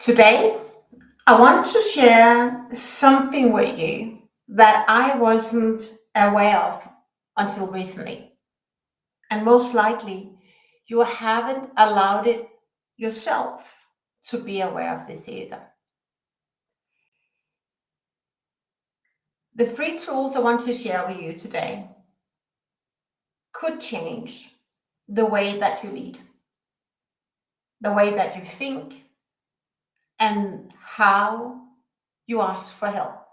Today, I want to share something with you that I wasn't aware of until recently. And most likely, you haven't allowed it yourself to be aware of this either. The free tools I want to share with you today could change the way that you lead, the way that you think, and how you ask for help,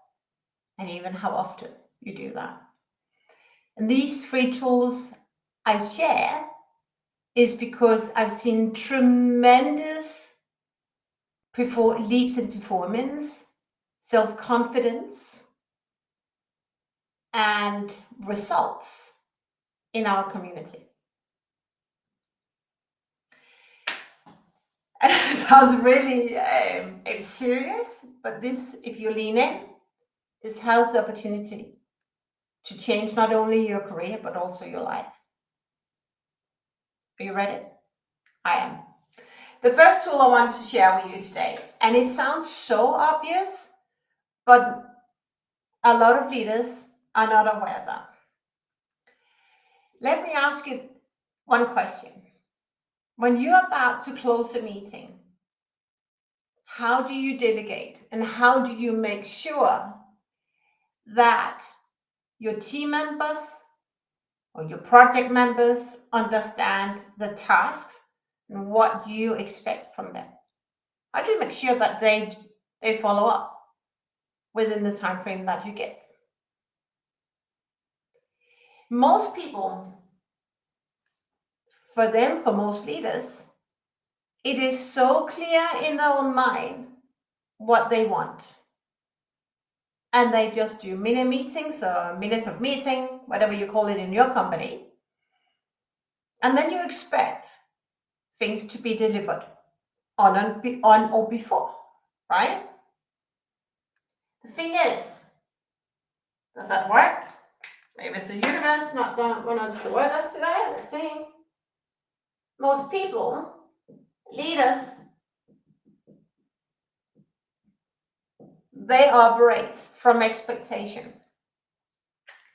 and even how often you do that. And these free tools I share is because I've seen tremendous leaps in performance, self-confidence, and results in our community. And it sounds really it's serious, but this, if you lean in, this has the opportunity to change not only your career, but also your life. Are you ready? I am. The first tool I want to share with you today, and it sounds so obvious, but a lot of leaders are not aware of that. Let me ask you one question. When you're about to close a meeting, how do you delegate and how do you make sure that your team members or your project members understand the tasks and what you expect from them? How do you make sure that they follow up within the time frame that you get? Most people, for most leaders, it is so clear in their own mind what they want. And they just do mini meetings or minutes of meeting, whatever you call it in your company. And then you expect things to be delivered on or before, right? The thing is, does that work? Maybe it's the universe not going to want us to work us today. Let's see. Most people, leaders, they operate from expectation.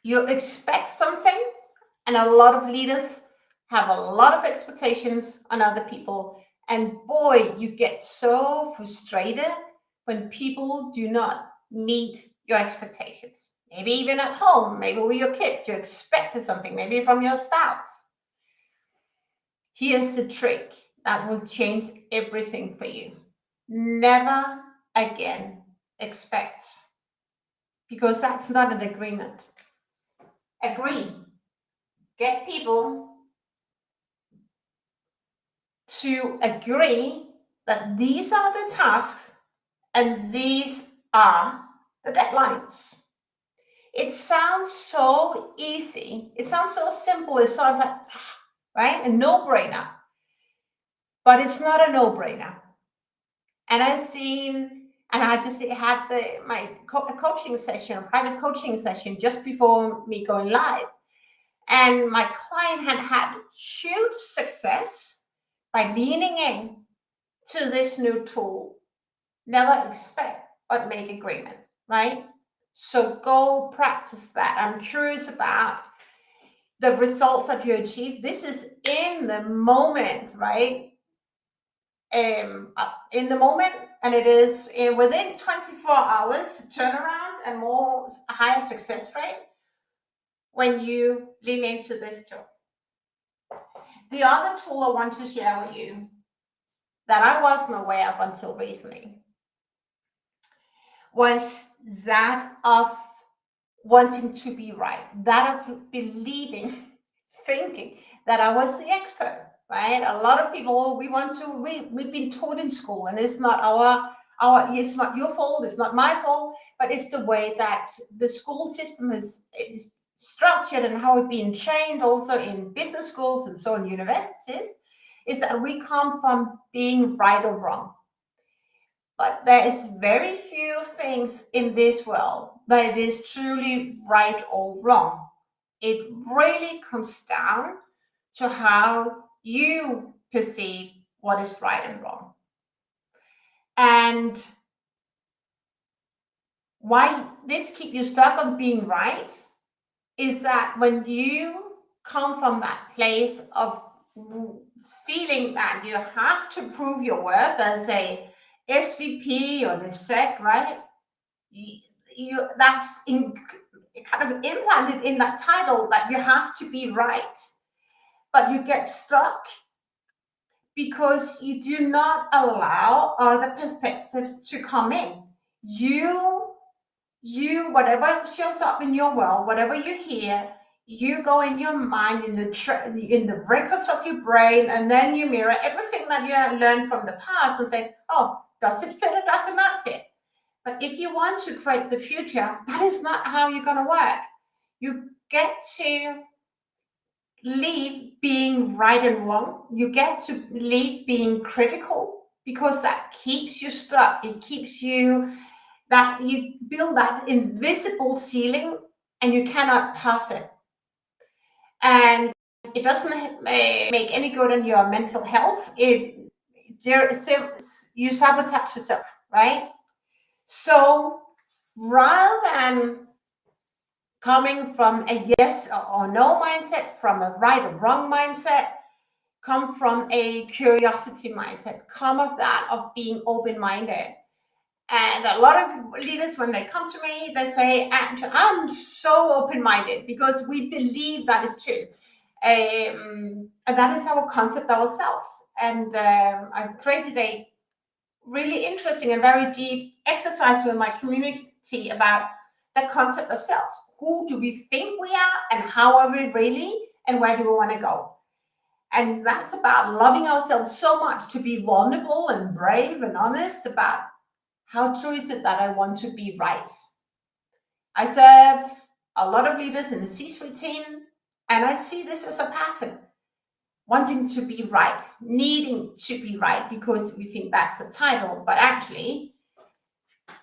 You expect something, and a lot of leaders have a lot of expectations on other people. And boy, you get so frustrated when people do not meet your expectations. Maybe even at home, maybe with your kids, you expected something, maybe from your spouse. Here's the trick that will change everything for you. Never again expect, because that's not an agreement. Agree. Get people to agree that these are the tasks and these are the deadlines. It sounds so easy. It sounds so simple. It sounds like, right? A no-brainer. But it's not a no-brainer. And I just had my coaching session, a private coaching session just before me going live. And my client had huge success by leaning in to this new tool. Never expect, but make agreement, right? So go practice that. I'm curious about the results that you achieve. This is in the moment, right? In the moment, and it is within 24 hours turnaround and higher success rate when you lean into this tool. The other tool I want to share with you that I wasn't aware of until recently was that of wanting to be right, that of believing, thinking that I was the expert, right? A lot of people, we've been taught in school, and it's not it's not your fault, it's not my fault, but it's the way that the school system is structured and how we've been trained also in business schools and so in universities, is that we come from being right or wrong. But there is very few things in this world that is truly right or wrong. It really comes down to how you perceive what is right and wrong. And And why this keep you stuck on being right is that when you come from that place of feeling that you have to prove your worth as a SVP or the SEC, right? That's kind of implanted in that title that you have to be right, but you get stuck because you do not allow other perspectives to come in. You whatever shows up in your world, whatever you hear, you go in your mind, in the records of your brain, and then you mirror everything that you learned from the past and say, oh, does it fit or does it not fit? But if you want to create the future, that is not how you're going to work. You get to leave being right and wrong. You get to leave being critical, because that keeps you stuck. It keeps you, that you build that invisible ceiling and you cannot pass it. And it doesn't make any good on your mental health. You sabotage yourself, right? So rather than coming from a yes or no mindset, from a right or wrong mindset, come from a curiosity mindset, come of that of being open-minded. And a lot of leaders, when they come to me, they say, I'm so open-minded, because we believe that is true. And that is our concept ourselves. And I've created a really interesting and very deep exercise with my community about the concept of self. Who do we think we are, and how are we really, and where do we want to go? And that's about loving ourselves so much to be vulnerable and brave and honest about how true is it that I want to be right. I serve a lot of leaders in the C-suite team, and I see this as a pattern. Wanting to be right, needing to be right because we think that's the title, but actually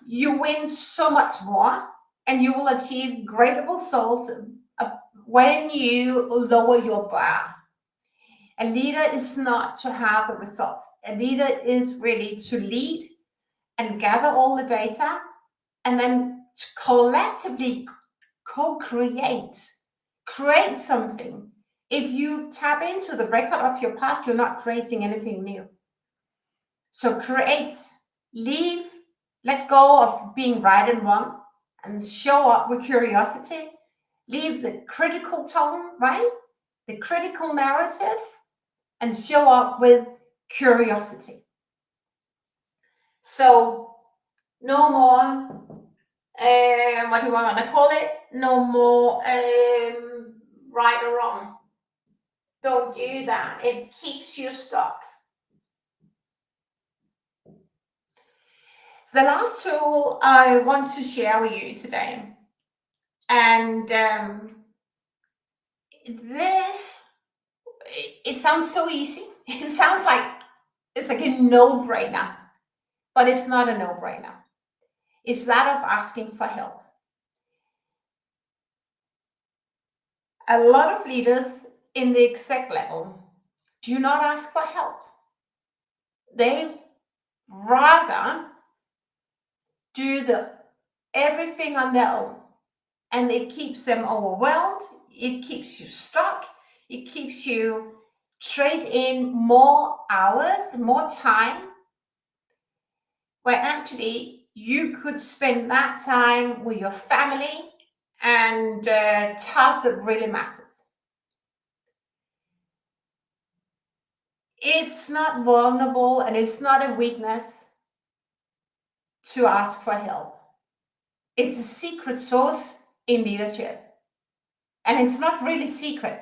you win so much more and you will achieve greater results when you lower your bar. A leader is not to have the results. A leader is really to lead and gather all the data, and then to collectively co-create, create something. If you tap into the record of your past, you're not creating anything new. So create, leave, let go of being right and wrong, and show up with curiosity. Leave the critical tone, right? The critical narrative, and show up with curiosity. So no more, what do you want to call it? No more right or wrong. Don't do that. It keeps you stuck. The last tool I want to share with you today, and this, it sounds so easy. It sounds like it's like a no-brainer, but it's not a no-brainer. It's that of asking for help. A lot of leaders in the exec level do not ask for help. They rather do everything on their own, and it keeps them overwhelmed. It keeps you stuck. It keeps you trade in more hours, more time, where actually you could spend that time with your family and tasks that really matters. It's not vulnerable and it's not a weakness to ask for help. It's a secret sauce in leadership. And it's not really secret,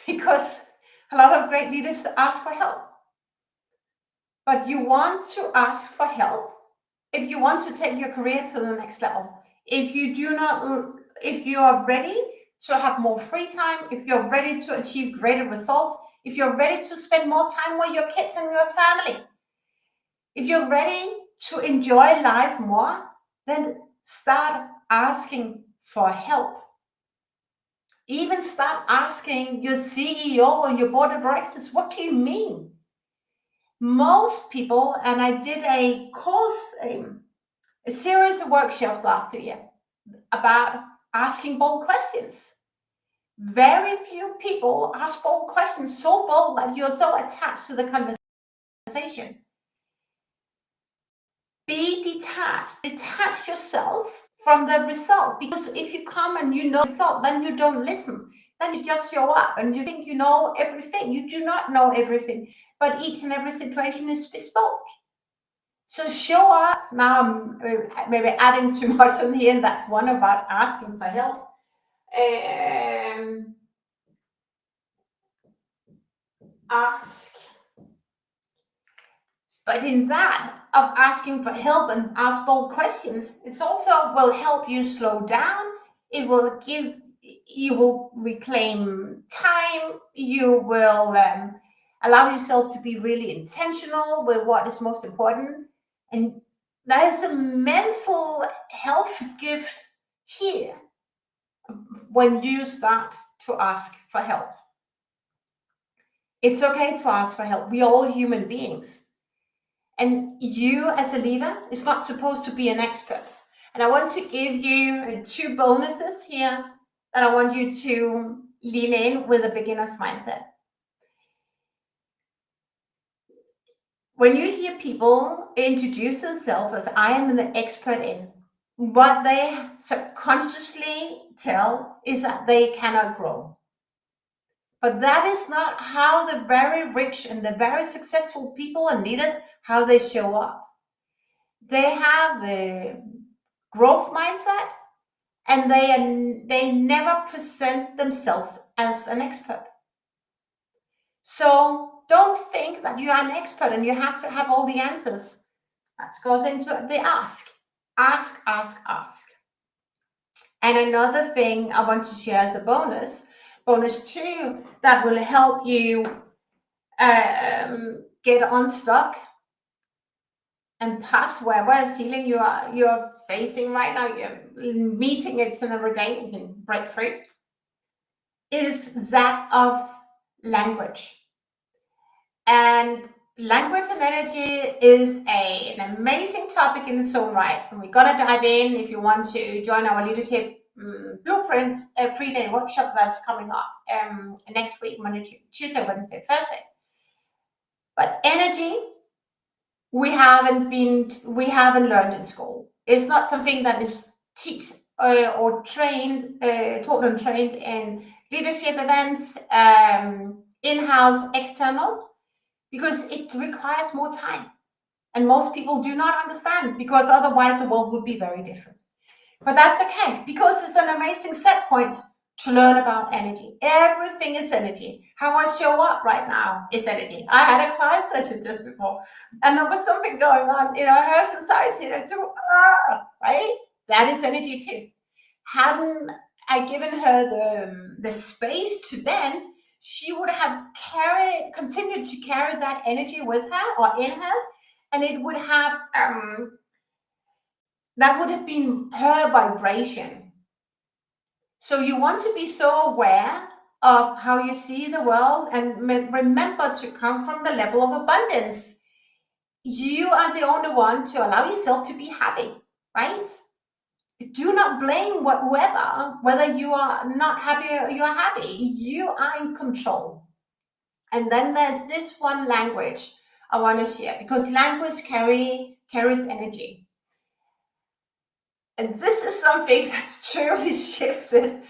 because a lot of great leaders ask for help. But you want to ask for help if you want to take your career to the next level. If you are ready to have more free time, if you're ready to achieve greater results, if you're ready to spend more time with your kids and your family, if you're ready to enjoy life more, then start asking for help. Even start asking your CEO or your board of directors, what do you mean? Most people, and I did a course, a series of workshops last year about asking bold questions. Very few people ask bold questions, so bold that you're so attached to the conversation. Be detached. Detach yourself from the result, because if you come and you know the result, then you don't listen. Then you just show up and you think you know everything. You do not know everything, but each and every situation is bespoke. So show up. Now I'm maybe adding too much in here, and that's one about asking for help. Ask. But in that of asking for help and ask bold questions, it also will help you slow down. It will you will reclaim time. You will allow yourself to be really intentional with what is most important. And that is a mental health gift here when you start to ask for help. It's okay to ask for help. We are all human beings. And you as a leader is not supposed to be an expert. And I want to give you 2 bonuses here that I want you to lean in with a beginner's mindset. When you hear people introduce themselves as I am an expert in, what they subconsciously tell is that they cannot grow. But that is not how the very rich and the very successful people and leaders, how they show up. They have the growth mindset, and they never present themselves as an expert. So don't think that you are an expert and you have to have all the answers. That goes into the ask. Ask, ask, ask. And another thing I want to share as a bonus 2, that will help you get unstuck and past whatever ceiling you're facing right now, you're meeting it every day, you can break through, is that of language. And language and energy is an amazing topic in its own right. And we're going to dive in. If you want to join our leadership blueprint, a 3-day workshop that's coming up next week, Monday, Tuesday, Wednesday, Thursday. But energy, we haven't learned in school. It's not something that is or trained, taught and trained in leadership events, in-house, external, because it requires more time. And most people do not understand, because otherwise the world would be very different. But that's okay, because it's an amazing set point to learn about energy. Everything is energy. How I show up right now is energy. I had a client session just before, and there was something going on in her society, right? That is energy too. Hadn't I given her the space to then, she would have continued to carry that energy with her or in her, and it would have that would have been her vibration. So you want to be so aware of how you see the world, and remember to come from the level of abundance. You are the only one to allow yourself to be happy, right? Do not blame whoever, whether you are not happy or you are happy. You are in control. And then there's this one language I want to share, because language carries energy. And this is something that's truly shifted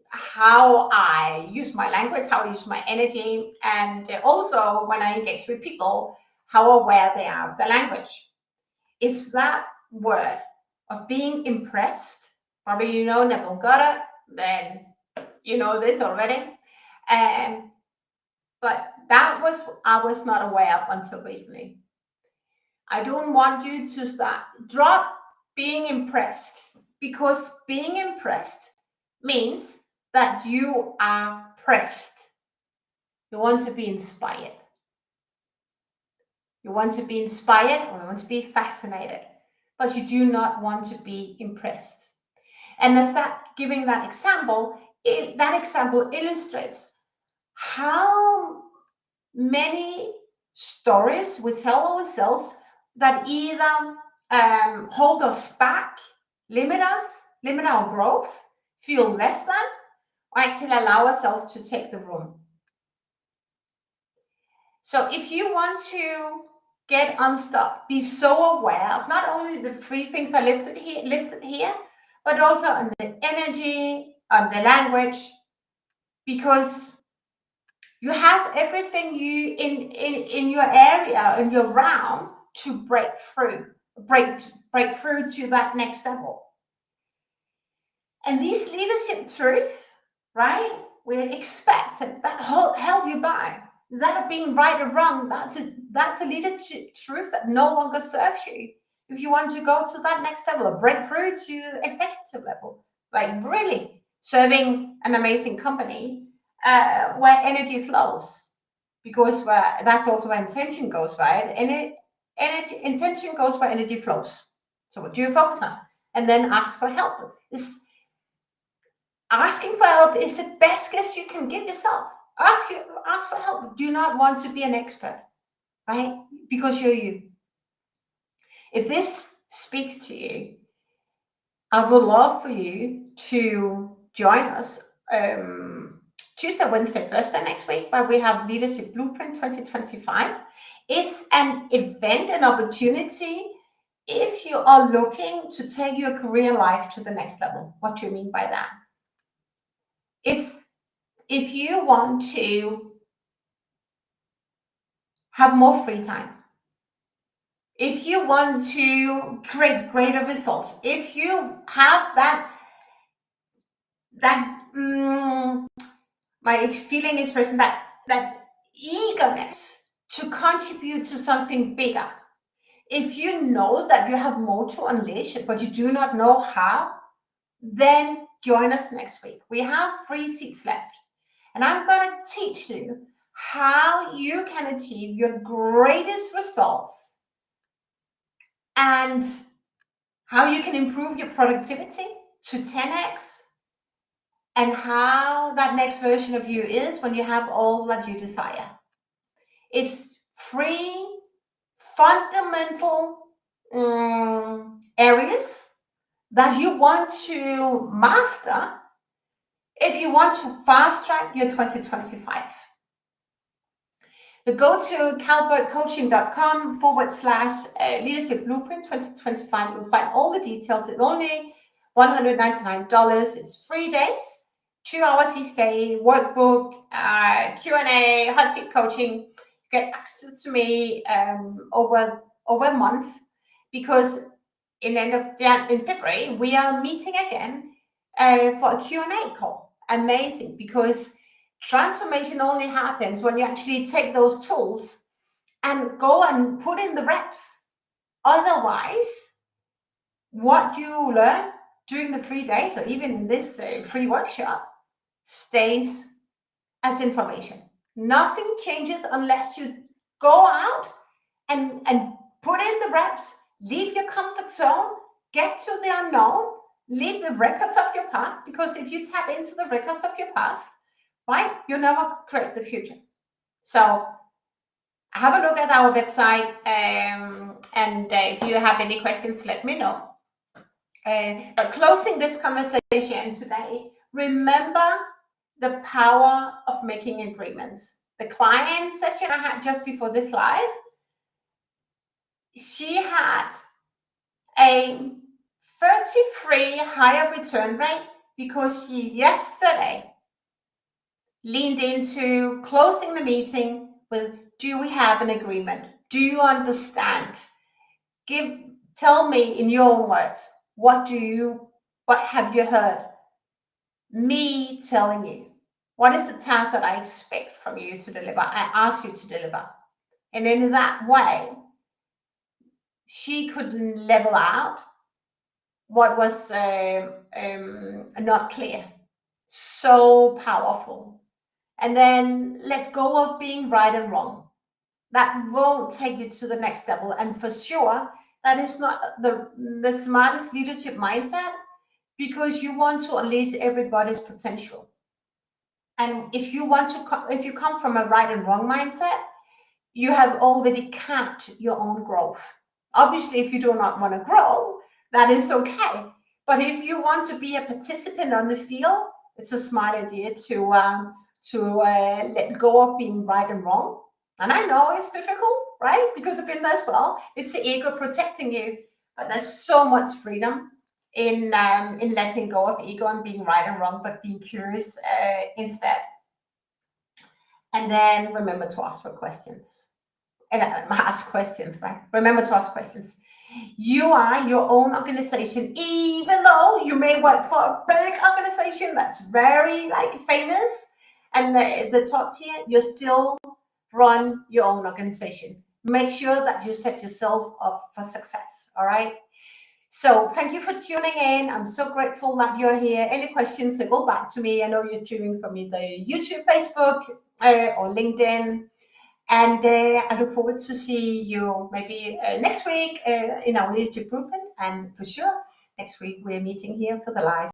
how I use my language, how I use my energy, and also when I engage with people, how aware they are of the language. It's that word of being impressed. Probably you know Neville Goddard, then you know this already. But that I was not aware of until recently. I don't want you to drop being impressed, because being impressed means that you are pressed. You want to be inspired. You want to be inspired, or you want to be fascinated, but you do not want to be impressed. And as giving that example illustrates how many stories we tell ourselves that either hold us back, limit our growth, feel less than, or actually allow ourselves to take the room. So if you want to get unstuck, be so aware of not only the 3 things I listed here, but also on the energy, on the language, because you have everything you in your area, in your realm, to break through to that next level. And these leadership truths, right? We expect that held you back. That of being right or wrong, that's a leadership truth that no longer serves you. If you want to go to that next level, or break through to executive level, like really serving an amazing company where energy flows, because that's also where intention goes, right? And intention goes where energy flows. So what do you focus on? And then ask for help. Asking for help is the best gift you can give yourself. Ask for help. Do not want to be an expert, right? Because you're you. If this speaks to you, I would love for you to join us Tuesday, Wednesday, Thursday next week, where we have Leadership Blueprint 2025. It's an event, an opportunity if you are looking to take your career life to the next level. What do you mean by that? It's if you want to have more free time, if you want to create greater results, if you have my feeling is present, that eagerness to contribute to something bigger, if you know that you have more to unleash but you do not know how, then join us next week. We have 3 seats left, and I'm going to teach you how you can achieve your greatest results and how you can improve your productivity to 10x, and how that next version of you is when you have all that you desire. It's 3 fundamental areas that you want to master if you want to fast track your 2025. Go to calbergcoaching.com/leadership blueprint 2025. You'll find all the details. It's only $199. It's 3 days, 2 hours each day, workbook, Q&A, hot seat coaching. You get access to me over a month, because in February we are meeting again for a Q&A call. Amazing, because transformation only happens when you actually take those tools and go and put in the reps. Otherwise, what you learn during the 3 days, or even in this free workshop, stays as information. Nothing changes unless you go out and put in the reps, leave your comfort zone, get to the unknown, leave the records of your past, because if you tap into the records of your past, right, you'll never create the future. So have a look at our website, and if you have any questions, let me know. But closing this conversation today, remember the power of making agreements. The client session I had just before this live, she had a 33 higher return rate because she yesterday leaned into closing the meeting with, do we have an agreement? Do you understand? Tell me in your own words, what have you heard me telling you? What is the task that I expect from you to deliver? I ask you to deliver. And in that way, she could level out what was not clear. So powerful. And then let go of being right and wrong. That won't take you to the next level. And for sure, that is not the smartest leadership mindset, because you want to unleash everybody's potential. And if you want to, if you come from a right and wrong mindset, you have already capped your own growth. Obviously, if you do not want to grow, that is okay. But if you want to be a participant on the field, it's a smart idea to let go of being right and wrong. And I know it's difficult, right? Because I've been there as well. It's the ego protecting you, but there's so much freedom in letting go of ego and being right and wrong, but being curious instead. And then remember to ask for questions. And ask questions, right? Remember to ask questions. You are your own organization, even though you may work for a big organization that's very like famous and the top tier, you still run your own organization. Make sure that you set yourself up for success. All right. So thank you for tuning in. I'm so grateful that you're here. Any questions, go back to me. I know you're streaming from either YouTube, Facebook, or LinkedIn. And I look forward to see you maybe next week in our leadership group. And for sure, next week we're meeting here for the live